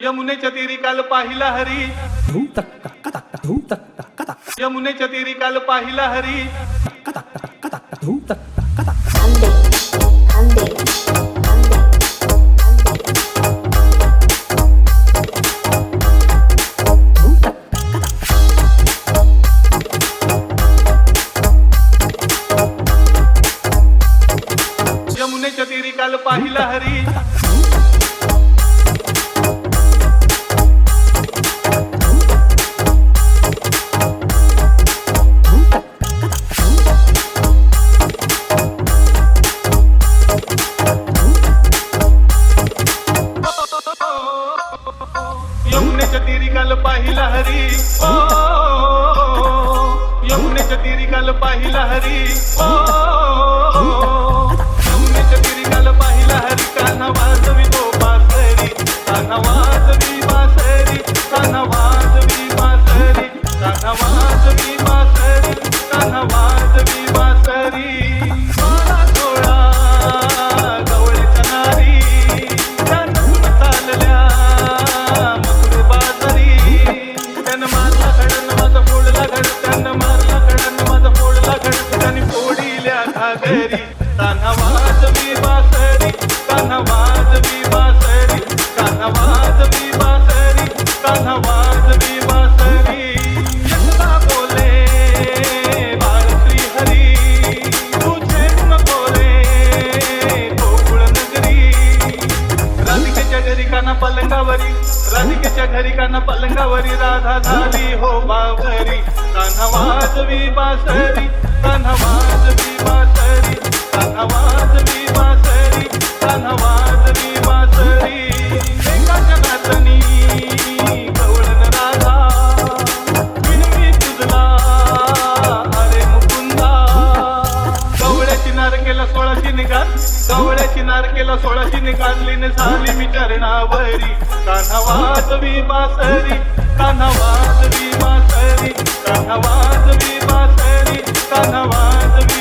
यमुनेच्या तीरी काल पाहिला हरी, यमुनेच्या तीरी काल पाहिला हरी. यमुनेच्या तीरी काल पाहिला हरी. यमुनेच्या तीरी काल पाहिला हरी. ओ यमुनेच्या तीरी काल पाहिला हरी. ओ यमुनेच्या तीरी काल पाहिला हरी. कान्हा वाजवी तो बासरी, कान्हा वाजवी बासरी, कान्हा वाजवी बासरी, कान्हा वाजवी बासरी, कान्हा वाजवी बासरी. मला थोडा गवळीच्या नारी, त्यानं चालल्या मधुर बासरी. त्यानं मारला खडन माझा फोडला घड, त्यानं मारला खडन माझा फोडला घड, त्याने फोडिल्या घागरी. कान्हा वाजवी बासरी, कान्हा वाजवी बासरी, कान्हा वाजवी बासरी, कान्हा वाजवी बासरी. यशदा बोले बाळ श्री हरी, तुझे नको रे गोकुळ नगरी. राधिकेच्या घरी कान्हा पलंगावरी, राधिकेच्या घरी कान्हा पलंगावरी, राधा झाली हो बावरी. कान्हा वाजवी बासरी, कान्हा वाजवी बासरी, कान्हा वाजवी बासरी, कान्हा वाजवी बासरी. एकाच्या नाचनी गवळण राधा, विनवी तुझला अरे मुकुंदा. गवळ्याची नारकेला 16ची निघाल, गवळ्याची नारकेला 16ची निघाली न झाली मी चरणावरी. कान्हा वाजवी बासरी, कान्हा वाजवी बासरी, कान्हा वाजवी बासरी, कान्हा वाजवी